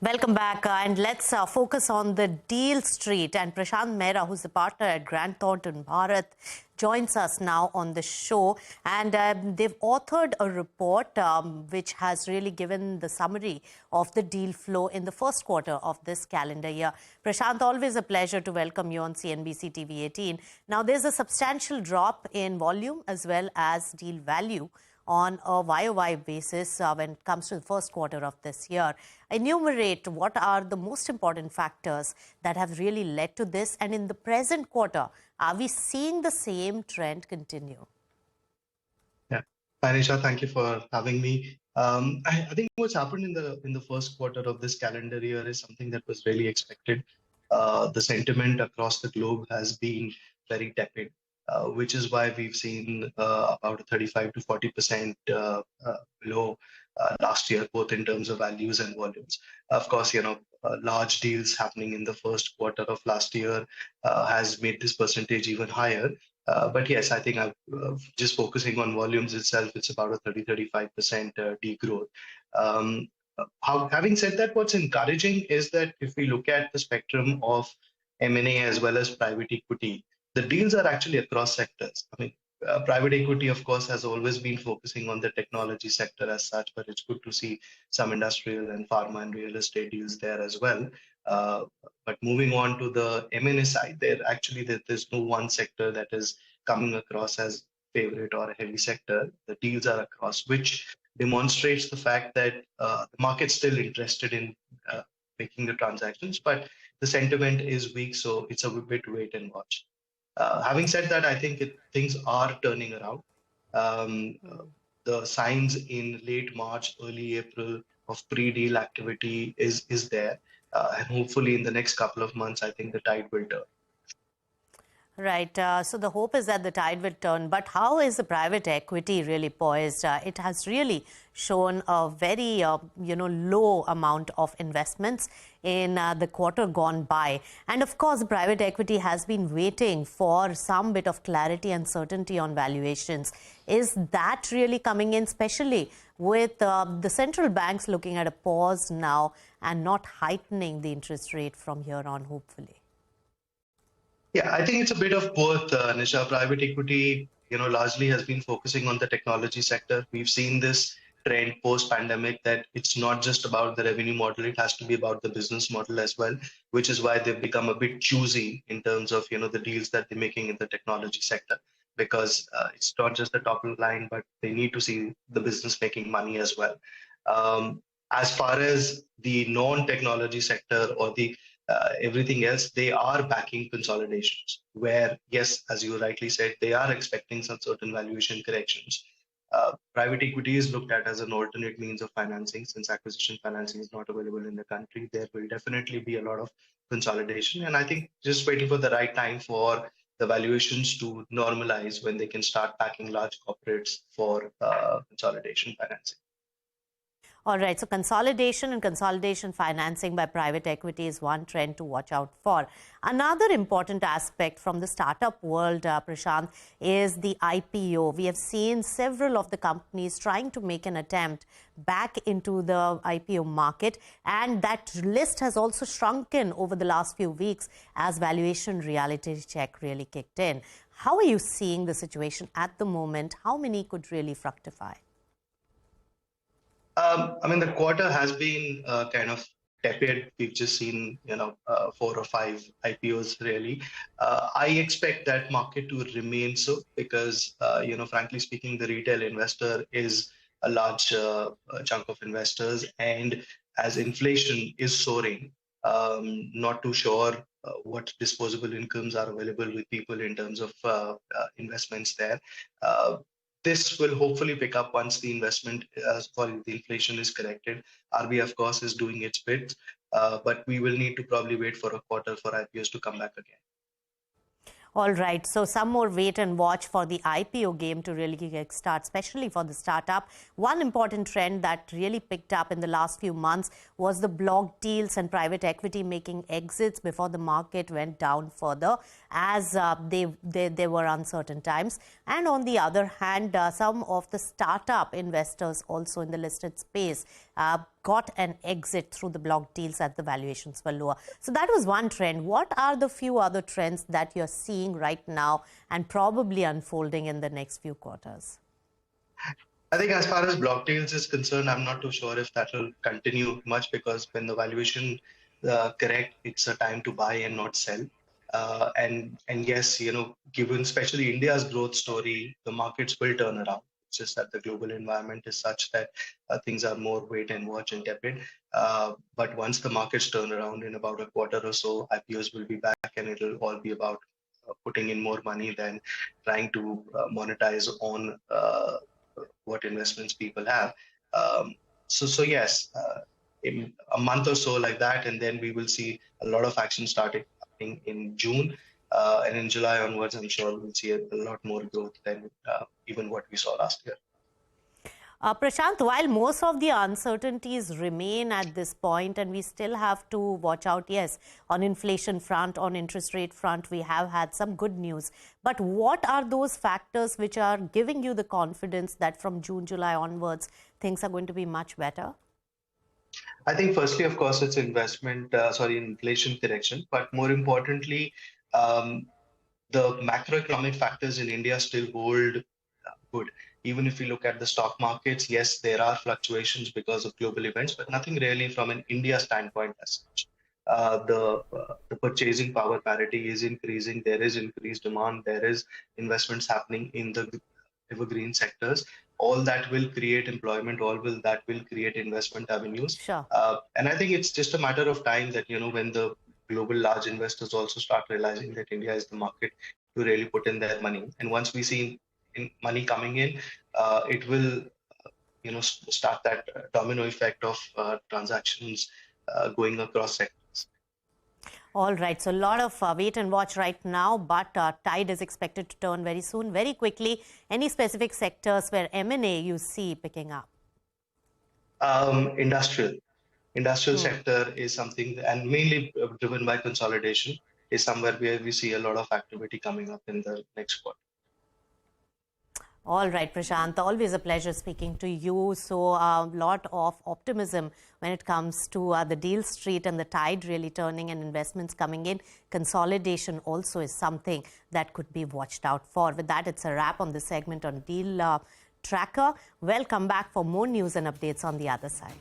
Welcome back and let's focus on the deal street, and Prashant Mehra, who's the partner at Thornton Bharat, joins us now on the show, and they've authored a report which has really given the summary of the deal flow in the first quarter of this calendar year. Prashant, always a pleasure to welcome you on CNBC TV18. Now, there's a substantial drop in volume as well as deal value on a YOY basis when it comes to the first quarter of this year. Enumerate what are the most important factors that have really led to this, and in the present quarter, are we seeing the same trend continue? Yeah, Anisha, thank you for having me. I think what's happened in the first quarter of this calendar year is something that was really expected. The sentiment across the globe has been very tepid. Which is why we've seen about 35 to 40% below last year, both in terms of values and volumes. Of course, large deals happening in the first quarter of last year has made this percentage even higher. But yes, I think just focusing on volumes itself, it's about a 30-35% degrowth. Having said that, what's encouraging is that if we look at the spectrum of M&A as well as private equity, the deals are actually across sectors. I mean, private equity, of course, has always been focusing on the technology sector as such, but it's good to see some industrial and pharma and real estate deals there as well. But moving on to the M&A side, there's no one sector that is coming across as favorite or a heavy sector. The deals are across, which demonstrates the fact that the market's still interested in making the transactions, but the sentiment is weak, so it's a bit wait and watch. Having said that, I think things are turning around. The signs in late March, early April of pre-deal activity is there. And hopefully in the next couple of months, I think the tide will turn. Right. So the hope is that the tide will turn. But how is the private equity really poised? It has really shown a very, low amount of investments in the quarter gone by. And of course, private equity has been waiting for some bit of clarity and certainty on valuations. Is that really coming in, especially with the central banks looking at a pause now and not heightening the interest rate from here on, hopefully? Yeah, I think it's a bit of both, Nisha. Private equity, largely has been focusing on the technology sector. We've seen this trend post-pandemic that it's not just about the revenue model, it has to be about the business model as well, which is why they've become a bit choosy in terms of, the deals that they're making in the technology sector, because it's not just the top line, but they need to see the business making money as well. As far as the non-technology sector or the everything else, they are backing consolidations where, yes, as you rightly said, they are expecting some certain valuation corrections. Private equity is looked at as an alternate means of financing. Since acquisition financing is not available in the country, there will definitely be a lot of consolidation. And I think just waiting for the right time for the valuations to normalize when they can start backing large corporates for consolidation financing. All right, so consolidation and consolidation financing by private equity is one trend to watch out for. Another important aspect from the startup world, Prashant, is the IPO. We have seen several of the companies trying to make an attempt back into the IPO market, and that list has also shrunken over the last few weeks as valuation reality check really kicked in. How are you seeing the situation at the moment? How many could really fructify? The quarter has been kind of tepid. We've just seen, 4 or 5 IPOs really. I expect that market to remain so because, frankly speaking, the retail investor is a large chunk of investors. And as inflation is soaring, not too sure what disposable incomes are available with people in terms of investments there. This will hopefully pick up once the the inflation is corrected. RBI, of course, is doing its bit, but we will need to probably wait for a quarter for IPOs to come back again. All right, so some more wait and watch for the IPO game to really kickstart, especially for the startup. One important trend that really picked up in the last few months was the block deals and private equity making exits before the market went down further. as there were uncertain times. And on the other hand, some of the startup investors also in the listed space got an exit through the block deals as the valuations were lower. So that was one trend. What are the few other trends that you're seeing right now and probably unfolding in the next few quarters? I think as far as block deals is concerned, I'm not too sure if that will continue much, because when the valuation correct, it's a time to buy and not sell. And yes, given especially India's growth story, the markets will turn around. It's just that the global environment is such that things are more wait and watch and tepid. But once the markets turn around in about a quarter or so, IPOs will be back, and it'll all be about putting in more money than trying to monetize on what investments people have. So yes, in a month or so like that, and then we will see a lot of action starting in June. And in July onwards, I'm sure we'll see a lot more growth than even what we saw last year. Prashant, while most of the uncertainties remain at this point, and we still have to watch out, yes, on inflation front, on interest rate front, we have had some good news. But what are those factors which are giving you the confidence that from June, July onwards, things are going to be much better? I think firstly, of course, it's inflation correction. But more importantly, the macroeconomic factors in India still hold good. Even if you look at the stock markets, yes, there are fluctuations because of global events, but nothing really from an India standpoint as such. The purchasing power parity is increasing. There is increased demand. There is investments happening in the evergreen sectors. All that will create employment. That will create investment avenues. Sure. And I think it's just a matter of time that when the global large investors also start realizing that India is the market to really put in their money. And once we see money coming in, it will start that domino effect of transactions going across sectors. All right. So a lot of wait and watch right now, but tide is expected to turn very soon, very quickly. Any specific sectors where M&A you see picking up? Industrial sector is something, and mainly driven by consolidation, is somewhere where we see a lot of activity coming up in the next quarter. All right, Prashant, always a pleasure speaking to you. So a lot of optimism when it comes to the deal street and the tide really turning and investments coming in. Consolidation also is something that could be watched out for. With that, it's a wrap on this segment on Deal Tracker. We'll come back for more news and updates on the other side.